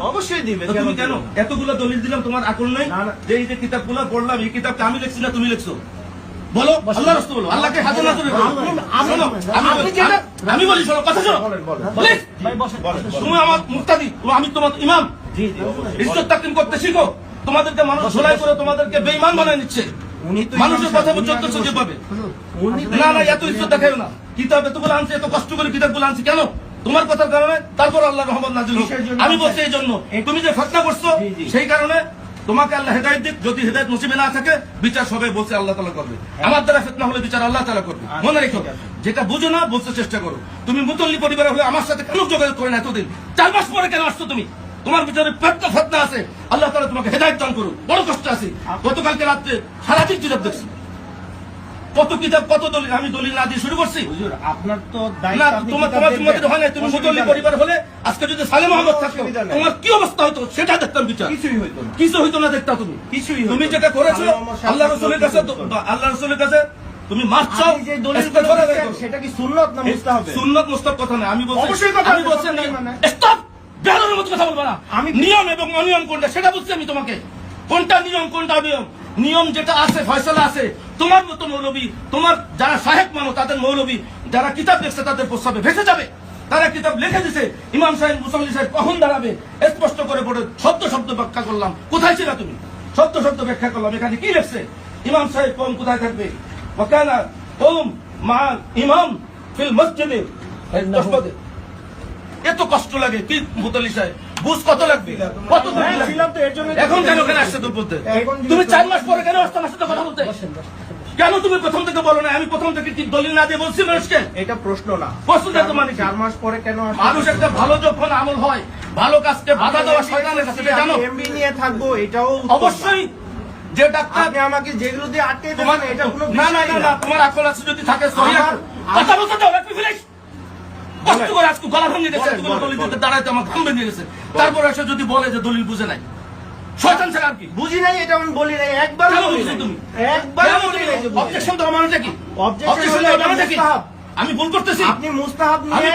অবশ্যই দিবে। তুমি কেন এতগুলো দলিল দিলাম, তোমার আকল নাই যে এই যে কিতাবগুলো পড়লাম, এই কিতাবটা আমি লিখছি না তুমি লিখছো? বলো, আল্লাহ রাসূল বলো, আল্লাহকে হাজার নাজরে আমি বলি, শোনো কথা শোনো। তুমি আমার মুক্তাদি, আমি তোমার ইমাম। ইজ্জত তাকদীম করতে শিখো। তোমাদেরকে মানুষ ঝোলাই করে তোমাদেরকে বেঈমান বানায় নিচ্ছে। মানুষের কথা চলতেছে যেভাবে, না না এত ইজ্জত দেখাও না। কিতাব এতগুলো আনছে, এত কষ্ট করে কিতাবগুলো আনছে কেন? তোমার কথার কারণে। তারপর আল্লাহ রহমত নাযিল হোক। আমি বলছি এই জন্য, তুমি যে ফতনা করছো সেই কারণে তোমাকে আল্লাহ হেদায়েত দিক। যদি হেদায়েত নসিবে না থাকে, বিচার সবাই বলছে আল্লাহ তাআলা করবে। আমার দ্বারা ফিতনা হলে বিচার আল্লাহ তাআলা করবে। মনে রেখো, যেটা বুঝো না বলতে চেষ্টা করো। তুমি মুতল্লি পরিবারে হয়ে আমার সাথে কেন যোগাযোগ করে না এতদিন? 4 মাস পরে কেন আসছো তুমি? তোমার ভিতরে ফতনা আছে, আল্লাহ তাআলা তোমাকে হেদায়েত দান করুন। বড় কষ্ট আছে। গতকালকে রাতে সারাদিন কিতাব দেখছি, কত কিতাব, কত দলিল। আমি দলিল না দিয়ে শুরু করছি। হুজুর আপনার তো না, তোমার হয় না। তুমি মুতল্লি পরিবার হলে আজকে যদি সালেম আহমদ থাকতো, তোমার কি অবস্থা হতো সেটা দেখতাম। বিচার কিছুই হইতো না, কিছু হইতো না দেখতা। তুমি কিছুই হইতো না। তুমি যেটা করেছো আল্লাহ রাসূলের কাছে, আল্লাহ রাসূলের কাছে তুমি মারছো, যে দলিলগুলো দিয়েছেন সেটা কি সুন্নাত না মুস্তাহাব? সুন্নাত মুস্তাহাব কথা না। আমি বলছি অবশ্যই কথা, আমি বলছি স্টপ, বেরোনোর মতো কথা বলবা না। আমি নিয়ম এবং অনিয়ম কোনটা সেটা বলছি আমি তোমাকে। কোনটা নিয়ম কোনটা অনিয়ম? নিয়ম যেটা আছে, ফয়সালা আছে। তোমার মতো মৌলবী, তোমার যারা সাহেব মানো তাদের মৌলবী যারা কিতাব লিখছে তাদের প্রস্তাবে ভেসে যাবে। তারা কিতাব লিখে দিছে, ইমাম সাহেব মুসল্লি সাহেব কখন দাঁড়াবে স্পষ্ট করে পড়ে শব্দ শব্দ ব্যাখ্যা করলাম। কোথায় ছিল তুমি? শব্দ শব্দ ব্যাখ্যা করলাম। এখানে কি লিখছে? ইমাম সাহেব কম কোথায় থাকবে? ওয়াকানা কওম মা ইমাম ফিল মসজিদে। এত কষ্ট লাগে কি মুতল্লি সাহেব? বুঝ কত লাগবে? কত ছিলাম তো এর জন্য। এখন কেন কেন আসছে তো বলতে? তুমি 4 মাস পরে কেন আসতে আমার সাথে কথা বলতে? কেন তুমি প্রথম থেকে বলো না? আমি প্রথম থেকে কি দলিল না দিয়ে বলছি মানুষকে? এটা প্রশ্ন না। প্রশ্নটা তো মানে 4 মাস পরে কেন আসছে? মানুষ একটা ভালো যখন আমল হয়, ভালো কাজকে বাধা দেওয়া শয়তানের কাছে, জানো? এমবি নিয়ে থাকবো এটাও অবশ্যই। যে ডাক্তার আপনি আমাকে যেগুলো দিয়ে আটকে তোমার দেন এটা কোনো না না বিষয় না, তোমার আকল আছে যদি থাকে সহি আকল। কথা বলতে দাও, রাখবি ফিনিশ। কষ্ট করে আজকে গলা ভেঙে গেছে, তুমি দলিল দিতে দাঁড়াইতে আমার ঘাম ভেঙে গেছে। তারপর এসে যদি বলে যে দলিল বুঝে নাই, শয়তান ছাড়া আর কি? বুঝি নাই এটা আমি বলি নাই, একবার কেন বলি বুঝছো নাই। তুমি? একবার বলি নাই যে বুঝি নাই। অবজেকশন দেওয়া মানেটা কি? Objection হলো এটা মুস্তাহাব। আমি ভুল করতেছি? আপনি মুস্তাহাব নিয়ে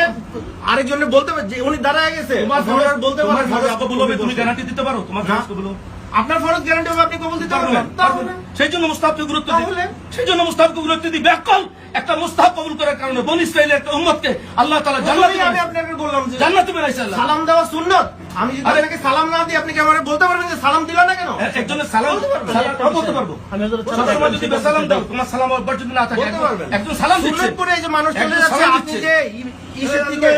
আরেকজনকে বলতে পারেন যে উনি দাঁড়ায় গেছে, তোমার ফরজ বলতে পারেন, ফরজ ফরজ কবুল হবে, তুমি গ্যারান্টি দিতে পারো? তোমার ফরজ কবুল হবে? আপনার ফরজ গ্যারান্টি হবে, আপনি কবুল দিতে পারবেন। তাহলে সেই জন্য মুস্তাহাবকে গুরুত্ব দিই। তাহলে? সেই জন্য মুস্তাহাবকে গুরুত্ব দিই। ব্যাকল একটা মুস্তাহাব কবুল করার কারণে বনি ইসরাইলের একটা উম্মতকে আল্লাহ তাআলা জান্নাতে আমি আপনাকে বললাম যে জান্নাতে বানাইছে আল্লাহ। সালাম দেওয়া সুন্নাত। আমি যদি আপনাকে সালাম না দিই, আপনি কি আমাকে বলতে পারবেন যে সালাম দিলা না কেন? একজনের সালাম বলতে পারবো। সবসময় যদি বেসালাম দাও, তোমার সালাম অভ্যাস যদি না থাকে, বলতে পারবেন। একজন সালাম দিচ্ছে, সুন্নাত করে এই যে মানুষ চলে একজন যাচ্ছে, সালাম আপনি দিচ্ছে। যে ইসের থেকে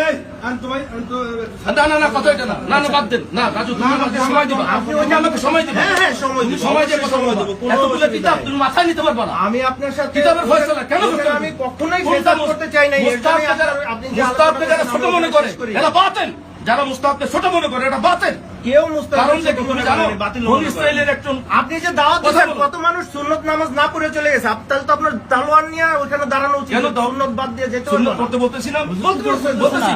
না না না, কথা এটা না। না না, বাদ দেন না রাজু, তুমি আমাকে সময় দিবা। আপনি তুমি আমাকে সময় দিবা। হ্যাঁ, হ্যাঁ, সময় তুমি দিব। সময় দিয়ে কথা সময় বলবা। দিব। কোনো এতগুলো অসুবিধা কিতাব নেই। তুমি মাথায় নিতে পারবা না। আমি আপনার সাথে কিতাবের ফয়সালা কেন ওখানে করতে আমি হবে? কখনোই কোনটা ফেসাদ করতে চাই না। এর জন্যই আপনি যে মুস্তাহাবকে যারা ছোট মনে করে এরা বাতিল। যারা মুস্তাহাবকে ছোট মনে করে এটা বাতিল। কেউ মুস্তাহাব কারণ দেখো, তুমি জানো বাতিল বনি ইসরাইলের একজন আপনি যে দাওয়াত কথা দিচ্ছেন, বলো। কত মানুষ সুন্নত নামাজ না পড়ে চলে গেছে। তাহলে তো আপনার তালোয়ার নিয়ে ওখানে দাঁড়ানো উচিত। কেন দাও? সুন্নত বাদ দিয়ে যেতে সুন্নাত হবে না। পড়তে বলতেছি না? বলতেছি।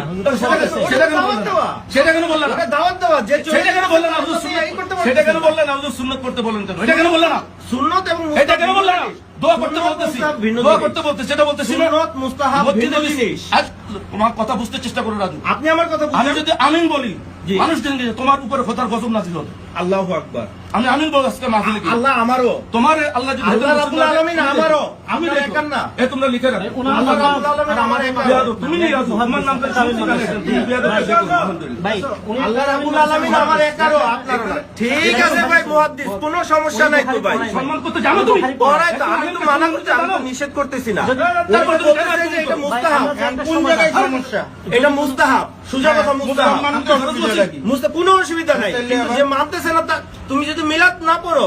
সেটা কেন দাওয়াত বললেন? দেওয়া। সেটা কেন বললেন না? ওটা দাওয়াত দেওয়া। যে চলে সেটা কেন গেছে, বললেন না? তার সাথে এই করতে পারতেছে সেটা কেন না। বললেন না? সুন্নাত পড়তে বলেন কেন? এটা কেন বললেন না? সুন্নত এবং এটা কেন মুস্তাহাব বললেন না? দোয়া করতে সুন্নত বলতেছি, মুস্তাহাব ভিন্ন দোয়া জিনিস। করতে বলতেছি, সেটা বলতেছি না? সুন্নত মুস্তাহাব ভিন্ন জিনিস। আজ তোমার কথা বুঝতে চেষ্টা করো রাজু। আপনি আমার কথা আমি বুঝছেন? যদি আমিন বলি, জি। মানুষ জানবে যে তোমার উপরে খোদার গজব নাযিল হবে। আল্লাহু আকবার। আমি আমিন বল আজকে মাহফিলে কি? আল্লাহ আমারও, তোমার আল্লাহ যদি আল্লাহ রাব্বুল আলামিন আমারও, আমি আপনার একার না। এ তোমরা লিখে রাখো। আল্লাহ রাব্বুল আলামিন আমার একার। বিয়াদব, তুমি নিয়ে আসো। তোমার নামটা শুনছি না, তুমি বিয়াদব দেখো, আলহামদুলিল্লাহ। ভাই আল্লাহ রাব্বুল আলামিন আমার একারও, আপনারও না। ঠিক আছে ভাই মুহাদ্দিস, কোনো সমস্যা নাই তো ভাই। সম্মান করতে জানো তুমি? পড়াই তো, আমি তো মানা করতে, আমি তো নিষেধ করতেছি না। তারপর উনি বলতেছে যে এটা মুস্তাহাব। কোন জায়গায় সমস্যা? এটা মুস্তাহাব, সোজা কথা মুস্তাহাব। মুস্তাহাব কোনো অসুবিধা নাই, কিন্তু যে মানতেছে না তা, তুমি যদি মিলাদ না পড়ো,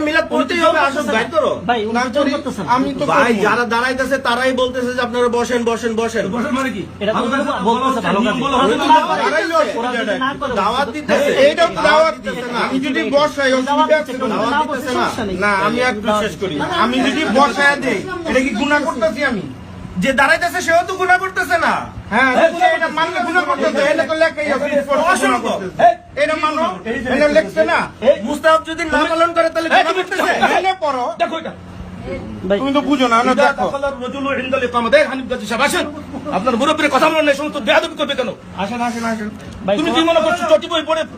মিলাদ পড়তেই হবে, আসো ভাই করো। ভাই উনি জোর করতেছেন। আমি তো ভাই যারা দাঁড়াইতেছে তারাই বলতেছে যে আপনারা বসেন বসেন বসেন। বসার মানে কি? এটা তো বলতেছে ভালো কাজ। বলো, ওরা যদি বলো, না বলো, করে, দাঁড়াইলো, ওরা যদি না করে, দাওয়াত দিতেছে। এইটা দাওয়াত দিতেছে না। আমি যদি বসাই অসুবিধা আছে তো? দাওয়াত দাওয়াত দিতেছে, দিতেছে না। সমস্যা নেই। না, আমি একটু শেষ করি। আমি যদি বসায় দেই, এটা কি গুনাহ করতেছি আমি? যে দাঁড়াইতেছে সেও তো গুনাহ করতেছে না। হ্যাঁ, এটা মানলে গুনাহ করতেছে। এটা তো লেখাই আছে, স্পষ্ট গুনাহ করতেছে। এটা মানো, এটা লেখছে না। মুস্তাহাব যদি না পালন করে তাহলে গুনাহ করতেছে। এনে পড়ো। দেখো এটা ভাই তুমি তো বুঝো না না ইদা দেখো দাখালার রাজুলু ইনদাল ইকামাত। এই হানিফ গাজী সাহেব আসেন। আপনার মুরব্বির কথা বলেন না, এই সমস্ত বেয়াদবি করবে কেন? আসেন আসেন আসেন ভাই তুমি কি মনে করছো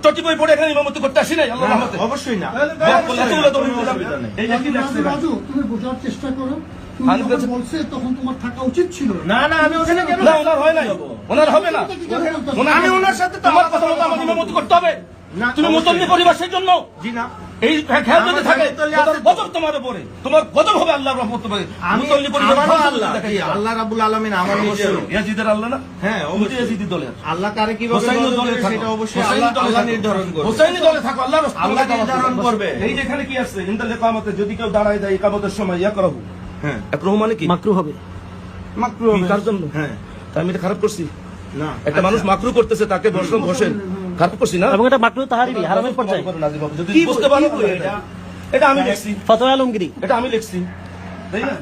চটি বই পড়ে এখানে ইমামতি করতে আসি নাই? আল্লাহর রহমতে। অবশ্যই না। এতগুলো দলিল দিলাম। এই যে কি লেখছে? রাজু, তুমি বোঝার চেষ্টা করো। তুমি হানিফ যখন গাজী- বলছে তখন তোমার থাকা উচিত ছিল। না না, আমি ওখানে কেন না, ওনার হয় নাই। ওনার হবে না। কি করে বলতেছো? ওনার- আমি ওনার সাথে তো তোমার কথা মতো আমার ইমামতি করতে হবে। না, তুমি মুসল্লি অবশ্যই। পরিবেশের জন্য জি না। এই খেয়াল যদি আমার থাকে মুসল্লি তোমার আছে তো। গজব তোমার উপরে, তোমার গজব হবে আল্লাহর রহমত হবে। আমি মুসল্লি পরিবার আমারও ধ্বংস আল্লাহ, করতে জি, দেখাইছে। আল্লাহ রাব্বুল আলামিন আমার নিজেরও। ইয়াজিদের আল্লাহ না? হ্যাঁ, তুমি অবশ্যই। ইয়াজিদি দলের। আল্লাহ কারে কিভাবে হোসাইনি গজব দলে দেবে থাকো। সেটা অবশ্যই হোসাইনি আল্লাহ দলে আল্লাহ থাকো। নির্ধারণ করবে। হোসাইনি দলে থাকো, আল্লাহর আল্লাহ নির্ধারণ করবে। এই যে এখানে কি আছে? ইনদাল ইকামতে যদি কেউ দাঁড়ায় দেয় ইকামতের সময় ইয়াকরাহু। হ্যাঁ ইয়াকরাহু মানে কি? মাকরু হবে। মাত্র কি, কার জন্য? হ্যাঁ। তাই আমি এটা খারাপ করছি? না, একটা মানুষ মাকরু করতেছে, তাকে বসলাম বসেন, খারাপ করছি না? এবং এটা মাকরু তাহারিবি হারামের পর্যায়ে। যদি কি বুঝতে পারো বই এটা? এটা আমি লিখছি, ফতোয়া আলমগিরি। এটা আমি লিখছি, তাই না?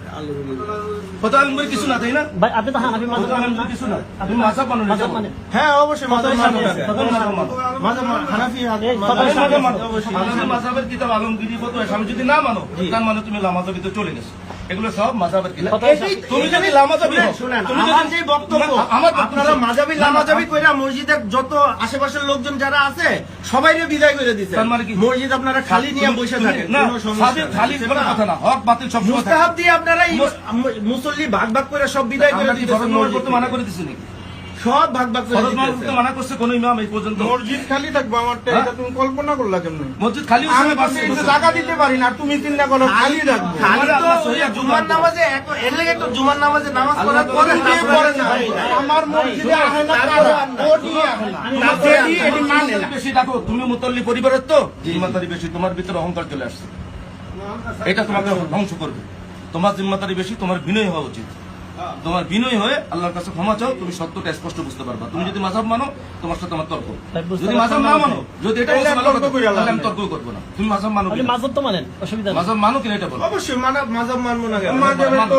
ফতোয়া আলমগীর কিছু না, তাই না? ভাই আপনি তো হানাফি মাযহাব ফতোয়া মানেন না? আলমগীর কিছু না, আপনি মাযহাব মানো না, মাযহাব মানে হ্যাঁ, অবশ্যই মাযহাব মানো না। কোন মাযহাব মানো? মাযহাব হানাফি এই আমি মাযহাব মানো। আমাদের মাযহাবের কিতাব আলমগীরি ফতোয়া, আমি যদি না মানো তার মানে তুমি লামাযাবিতে চলে গেছো। এগুলো সব মাযহাবের কিতাব। ফতোয়া তুমি যদি লামাযাবি হও, শুনেন, তুমি আমার যদি যে বক্তব্য, আমার আপনারা মাযাবি লামাযাবি কইরা মসজিদের যত আশেপাশের লোকজন যারা আছে সবাইরে বিদায় করে দিছে। তার মানে কি? মসজিদ আপনারা খালি নিয়ে বসে থাকেন, না, কোনো সমস্যা খালি নেই। কোনো কথা না, হক বাতিল সব সময় থাকে। মুস্তাহাব দিয়ে আপনারা এই মুসল্লি ভাগ ভাগ করে সব বিদায় করে আমরা কি দিতেছেন ফরজ নামাজ মসজিদ পড়তে মানা করে দিছি নাকি? সব ভাগ ভাগ করে ফরজ নামাজ দিতেছেন। পড়তে মানা করছে কোন ইমাম এই পর্যন্ত? মসজিদ খালি থাকবো আমারটা এটা তুমি কল্পনা করলা কেমনে মসজিদ খালি আমি হিসেবে তো পারছি। এটা জায়গা দিতে পারি না আর তুমি চিন্তা করো খালি রাখবো খালি তো আল্লাহ সহিহ ওই জুমার নামাজে এর লেগে তো জুমার নামাজে নামাজ পড়ার পরে কে পড়ে না আমার মসজিদে আহে না কারো ও নিয়ে আহে না না যেটি এটি মানে না বেশি ডাকো, তুমি মুতল্লি পরিবারের তো জিম্মাদারি বেশি, তোমার ভিতরে অহংকার চলে আসছে, এটা তোমাকে ধ্বংস করবে। তোমার জিম্মাদারি বেশি, তোমার বিনয় হওয়া উচিত। তোমার বিনয় হয়ে আল্লাহর কাছে ক্ষমা চাও, তুমি সত্যটা স্পষ্ট বুঝতে পারবা। তুমি যদি মাযহাব মানো, তোমার সাথে আমার তর্ক। তাই বুঝতে যদি মাযহাব না মানো, যদি এটা তাহলে বলছো, তর্ক করে আল্লাহ তাহলে আমি তর্ক করবো না। তুমি মাযহাব মানো আপনি কিনা? মাযহাব তো মানেন, অসুবিধা নেই। মাযহাব মানো কিনা এটা বলো। অবশ্যই মাযহাব মানবো না কেন? মাযহাবে তো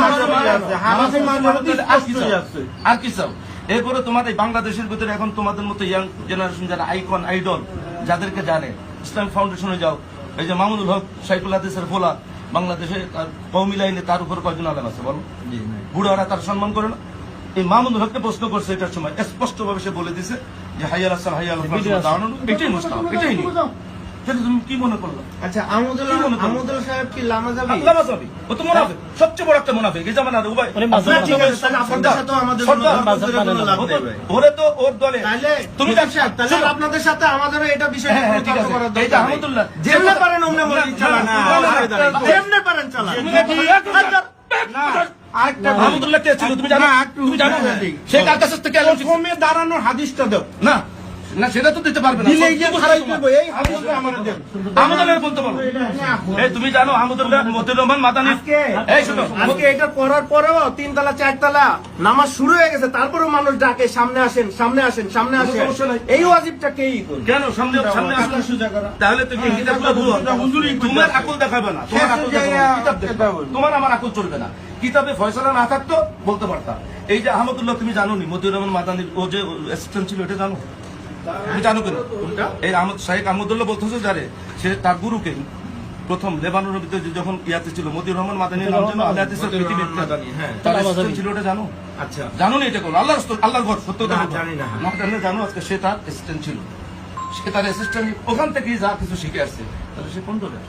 মাযহাবে আছে হানাফি মাযহাবে তো আর কি স্পষ্টই চাও? আছে আর কি চাও? এরপরে তোমাদের এই বাংলাদেশের ভিতরে এখন তোমাদের মতো ইয়াং জেনারেশন যারা আইকন আইডল যাদেরকে জানে, ইসলাম ফাউন্ডেশনে যাও, এই যে মামুনুল হক সাইফুল হাদিসের ফোলা, বাংলাদেশে তার কওমি লাইনে তার উপর কয়জন আলেম আছে বলো? বুড়ারা তার সম্মান করে না? এই মামুনুল হককে প্রশ্ন করছে এটার সময়, স্পষ্টভাবে সে বলে দিছে যে হাইয়াল আসসালাম হাইয়াল দাঁড়ানো, এটাই মুস্তাহাব, এটাই নিয়ম। সেটা তুমি কি মনে করলো? আচ্ছা, আমুদুল সাহেব কি লামাযাবি? লামাযাবি, ও তো মুনাফিক, সবচেয়ে বড় একটা মুনাফিক এই জামানার উভয়। উনি মাযহাব ঠিক মানেন। আছে, তাহলে আপনাদের সাথেও আমাদের কোনো সর্দার, তর্ক করে কোনো লাভ নেই ভাই। ওরে তো ওর দলে তাহলে তুমি তাহলে আপনাদের সাথে আমাদেরও এটা বিষয়ে হ্যাঁ, কোনো ঠিক তর্ক আছে। করার এই দরকার যে নেই। আহমদুল্লাহ, যেমনে পারেন অমনে মসজিদ চালান, না, না, কোনো না, অসুবিধা না, নেই। না, যেমনে পারেন চালান। না আরেকটা আহমদুল্লাহ কে ছিল তুমি জানো? না, একটু- তুমি জানো? হ্যাঁ, ঠিক। সে কার কাছ থেকে এলো? কমে দাঁড়ানোর হাদিসটা দাও না না, সেটা তো দিতে পারবে না। দিলে এই যে সব খারাই তোমার। করবো এই হাদিসটা আমার দেন আহমদুল্লাহ বলতে পারো। এই তুমি জানো আহমদুল্লাহ মতিউর রহমান মাদানী? এই শোনো, আজকে এটা করার পরেও 3 তলা 4 তলা নামাজ শুরু হয়ে গেছে, তারপরেও মানুষ ডাকে সামনে আসেন সামনে আসেন সামনে আসেন। সমস্যা নাই। এই ওয়াজিবটা কেই করবে? কেন সামনে সামনে আসলে তাহলে তো কি কিতাবটা ভুল? তোমার আকল দেখাবে না, তোমার আকল দেখাবে না, কিতাব দেখাবে। তোমার আমার আকল চলবে না। কিতাবে ফয়সালা না থাকতো বলতে পারতাম। এই যে আহমদুল্লাহ তুমি জানো নি মতিউর রহমান মাদানীর ও যে অ্যাসিস্ট্যান্ট ছিল, এটা জানো? তুমি জানো কেন? এই শাহেখ আহমদুল্লাহ বলতেছে যারে, সে তার গুরুকে প্রথম লেবাননের ভিতরে যখন ইয়াতে ছিল মতিউর রহমান মাদানীর নাম যেন আহলে হাদিসের পৃথিবীর হ্যাঁ। তার assistant ছিল, ওটা জানো? আচ্ছা, জানো না এটা কোন আল্লাহর আল্লাহর ঘর সত্য না, জানি না। না জানলে জানো আজকে সে তার অ্যাসিস্ট্যান্ট ছিল, সে তার অ্যাসিস্ট্যান্ট ওখান থেকেই যা কিছু শিখে আসছে। তাহলে সে কোন দলের?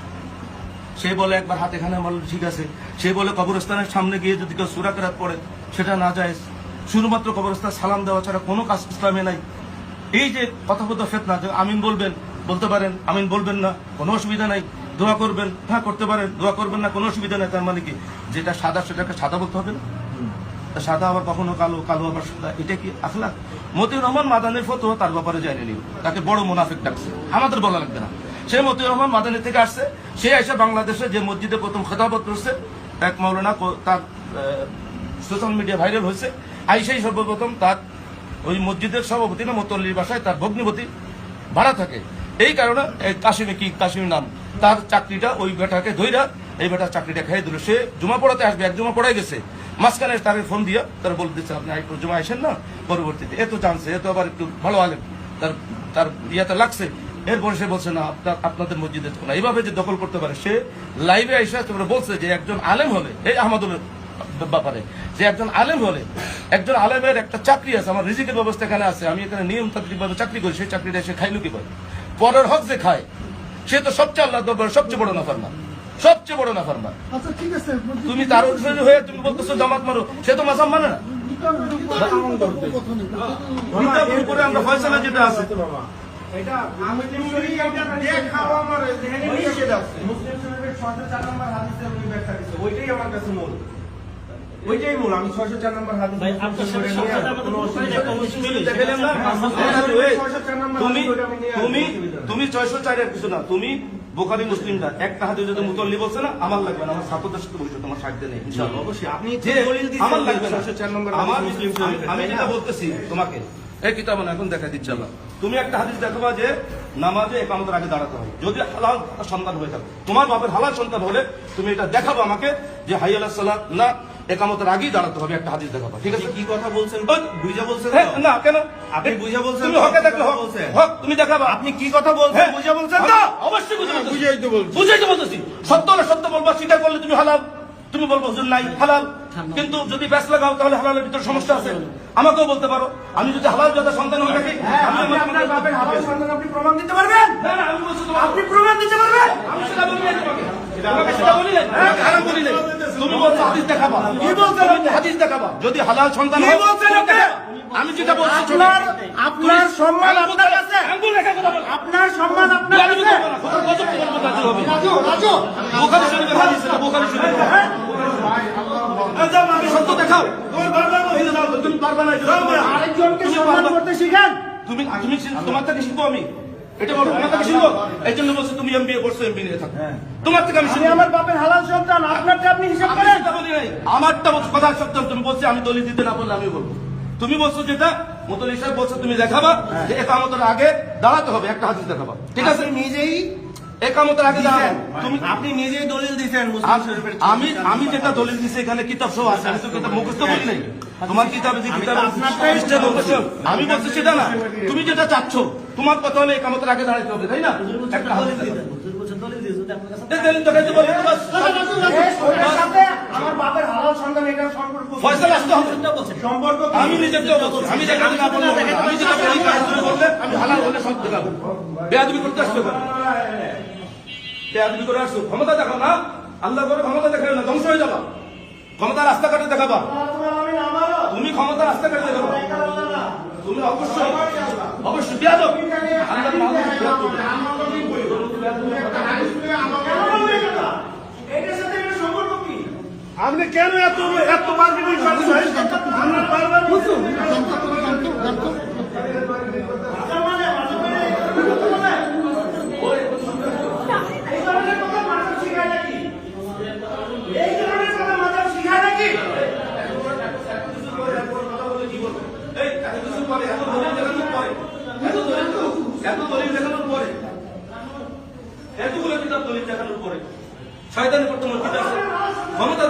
সে বলে একবার হাতে খানে মারল, ঠিক আছে। সে বলে কবরস্থানের সামনে গিয়ে যদি কেউ সূরা কেরাত পড়ে সেটা না যায়, শুধুমাত্র কবরস্থান সালাম দেওয়া ছাড়া কোনো কাজ ইসলামে নাই। এই যে কথোপকথ ফিতনা, যে আমিন বলবেন বলতে পারেন, আমিন বলবেন না কোনো অসুবিধা নাই, দোয়া করবেন হ্যাঁ করতে পারেন, দোয়া করবেন না কোনো অসুবিধা নাই। তার মানে কি যেটা সাদা সেটাকে সাদা বলতে হবে না? তা সাদা আবার কখনো কালো, কালো আবার সাদা, এটা কি আখলাক? মতিউর রহমান মাদানীর ফতোয়া তার ব্যাপারে জানিয়ে নিও, তাকে বড় মুনাফিক ডাকছে, আমাদের বলা লাগবে না। সে মতিউর রহমান মাদানী থেকে আসছে, সে এসে বাংলাদেশে যে মসজিদে প্রথম খেতাবত করছে, এক মাওলানা তার সোশ্যাল মিডিয়া ভাইরাল হয়েছে, আইসাই সর্বপ্রথম তার ওই মসজিদের সভাপতি না মতল্লির বাসায় তার ভগ্নিপতি ভাড়া থাকে। এই কারণে কাশিমের নাম, তার চাকরিটা ওই বেটাকে ধইরা এই বেটার চাকরিটা খেয়ে দিল। সে জমা পড়াতে আসবে, এক জমা পড়াই গেছে, মাঝখানে তার ফোন দিয়া তার বলে দিচ্ছে আপনি আরেকটু জমা আসেন না, পরবর্তীতে এত জানছে, এত আবার একটু ভালো আলেম, তার ইয়াতে লাগছে, এরপরে সে বলছে না আপনাদের মসজিদে না, এইভাবে যে দখল করতে পারে। সে লাইভে এসে তোমরা বলছে যে একজন আলেম হলে, এই আহমদুলের ব্যাপারে, যে একজন আলেম হলে, একজন আলেমের একটা চাকরি আছে, আমার রিজিকের ব্যবস্থা এখানে আছে, আমি এখানে নিয়মতান্ত্রিক ভাবে চাকরি করি, সেই চাকরিটা সে খাইলো কি করে? পরের হক যে খায় সে তো সবচেয়ে আল্লাহ দরবারে সবচেয়ে বড় নাফরমান, সবচেয়ে বড় নাফরমান। আচ্ছা ঠিক আছে তুমি তার অনুসারী হয়ে তুমি বলতেছো জামাত মারো, সে তো মাসাম মানে না। এরপরে আমরা ফয়সালা যেটা আছে এটা মুসলিম শরীফ যে খাওয়া আমার যেখানে নিষেধ আছে, মুসলিম শরীফের 604 নম্বর হাদিসে উনি ব্যাখ্যা দিয়েছে, ওইটাই আমার কাছে মূল, ওইটাই মূল। আমি 604 নম্বর হাদিস ভাই আপনার সাথে কোনো অসুবিধা দেখাইলাম না। তুমি 604 এর কিছু না, তুমি বুখারী মুসলিমটা একটা হাদিস যদি মুতল্লি বলছে না, আমার লাগবে না, আমার ছাত্রদের সাথে বসে তোমার সাথে নেই ইনশাআল্লাহ। অবশ্যই আপনি যে দলিল দিয়েছেন আমার লাগবে না 604 নম্বর আমার হাদিস মুসলিম শরীফে। আমি যেটা বলতেছি তোমাকে এই কিতাব না এখন দেখা দিচ্ছে আল্লাহ, তুমি একটা হাদিস দেখাবা যে নামাজে একামতের আগে দাঁড়াতে হবে, যদি হালাল সন্তান হয়ে থাকে, তোমার বাপের হালাল সন্তান হলে তুমি এটা দেখাবো আমাকে যে হাই আলাহ সালাত না একামতের আগেই দাঁড়াতে হবে, একটা হাদিস দেখাবা। ঠিক আছে? কি কথা বলছেন বুঝা বলছেন তো? হ্যাঁ, না কেন আপনি বুঝা বলছেন তুমি তো? হকে দেখলে হক বলছেন হক তুমি দেখাবা। আপনি কি কথা বলছেন হ্যাঁ, বুঝা বলছেন তো? অবশ্যই বুঝাই তো বলছি। বুঝাই তো বলতেছি। সত্য না সত্য বলবা, স্বীকার করলে তুমি হালাল, তুমি বলবো হুজুর নাই হালাল, কিন্তু যদি ব্যাস লাগাও তাহলে হালালের ভিতরে সমস্যা আছে। আমাকেও বলতে পারো, আমি যদি হালাল জাদা সন্তান হয়ে থাকি, আমি আপনি আমার আপনার বাপের হালাল সন্তান আপনি প্রমাণ দিতে পারবেন? না না আমি বলছি তোমাকে, আপনি প্রমাণ দিতে পারবেন? আমি সেটা বলি নাই তোমাকে, তোমাকে সেটা বলি নাই, তোমাকে হারাম বলি নাই। তুমি বলছো হাদিস দেখাবা, কি বলছেন তুমি হাদিস দেখাবা, যদি হালাল সন্তান কি হয় বলছেন তুমি আপনি? দেখাবা। আমি যেটা বলছি আপনার সম্মান আপনার কাছে, আঙ্গুল রেখে কথা বলো। আপনার সম্মান আপনার আমি কাছে। বলবো না, খোদার গজব তোমার উপর নাযিল হবে। রাজু বুখারী শরীফের হাদিস, এটা বুখারী শরীফের যাও, আমি সত্য দেখাও। তুমি পারবে না, হিন্দু দাও, তুমি পারবে না, আরেকজনকে তুমি সম্মান পারবে। করতে শিখেন। তুমি তুমি তোমার থেকে শিখবো আমি, এটা বলো, তোমার থেকে শিখবো। এই জন্য বলছো তুমি এমবিএ করছো, এমবিএ নিয়ে থাকো, তোমার থেকে আমি আমি শিখবো। আমার বাপের হালাল সন্তান, আপনারটা আপনি হিসাব আমি করেন। সেটা বলি নাই, আমারটা বলছো কথা সত্য। তুমি বলছো আমি দলিল দিতে না বললে আমি বলবো। তুমি বলছো যেটা মুতল্লি সাহেব বলছো, তুমি দেখাবা যে একামতের আগে দাঁড়াতে হবে, একটা হাদিস দেখাবা। ঠিক আছে? আপনি নিজেই একামতের আগে দাঁড়াবো। তুমি আপনি নিজেই দলিল দিয়েছেন মুসলিম শরীফের। আমি যেটা দলিল দিছি এখানে কিতাব সহ আছে, আমি তো কিতাব মুখস্থ বলি নাই। তোমার কিতাবে যে কিতাব আমি বলছি সেটা না, তুমি যেটা চাচ্ছ, তোমার কথা হলে একামতের আগে দাঁড়াতে হবে, তাই না? একটা হাদিস দেখাও। এই দলিল দেখাইতে বলি তো বাস। ওটার সাথে আমার বাপের হালাল সন্তান এটার সম্পর্ক কি? ফয়সালা আসতে হবে। সম্পর্ক কি? আমি নিজেকেও বলছি, আমি যেখানে না বলবো, আমি যেটা বলি তুমি বললে আমি হালাল হলে সব দেখাবো। বেয়াদবি করতে আসবে না, বেয়াদবি করে আসো, ক্ষমতা দেখাও না, আল্লাহ করে ক্ষমতা দেখাও না, ধ্বংস হয়ে যাবা। ক্ষমতা রাস্তাঘাটে দেখাবা, তুমি ক্ষমতা রাস্তাঘাটে দেখাবা, তুমি অবশ্যই অবশ্যই বেয়াদব, আল্লাহর মানুষ বেয়াদব। এটার সাথে এটার সম্পর্ক কি? আপনি কেন এত এত মার্কেটিং করছেন? আমরা বারবার বলছি এই ধরনের কথা মানব শিখায় নাকি? এই ধরনের কথা মানব শিখায় নাকি? এই এত কিছু পরে, এত দলিল দেখানোর পরে, এত দলিল দেখানোর পরে, এতগুলো কিতাব দলিল দেখানোর পরে শয়তানের বর্তমান কিতাব আছে, ক্ষমতা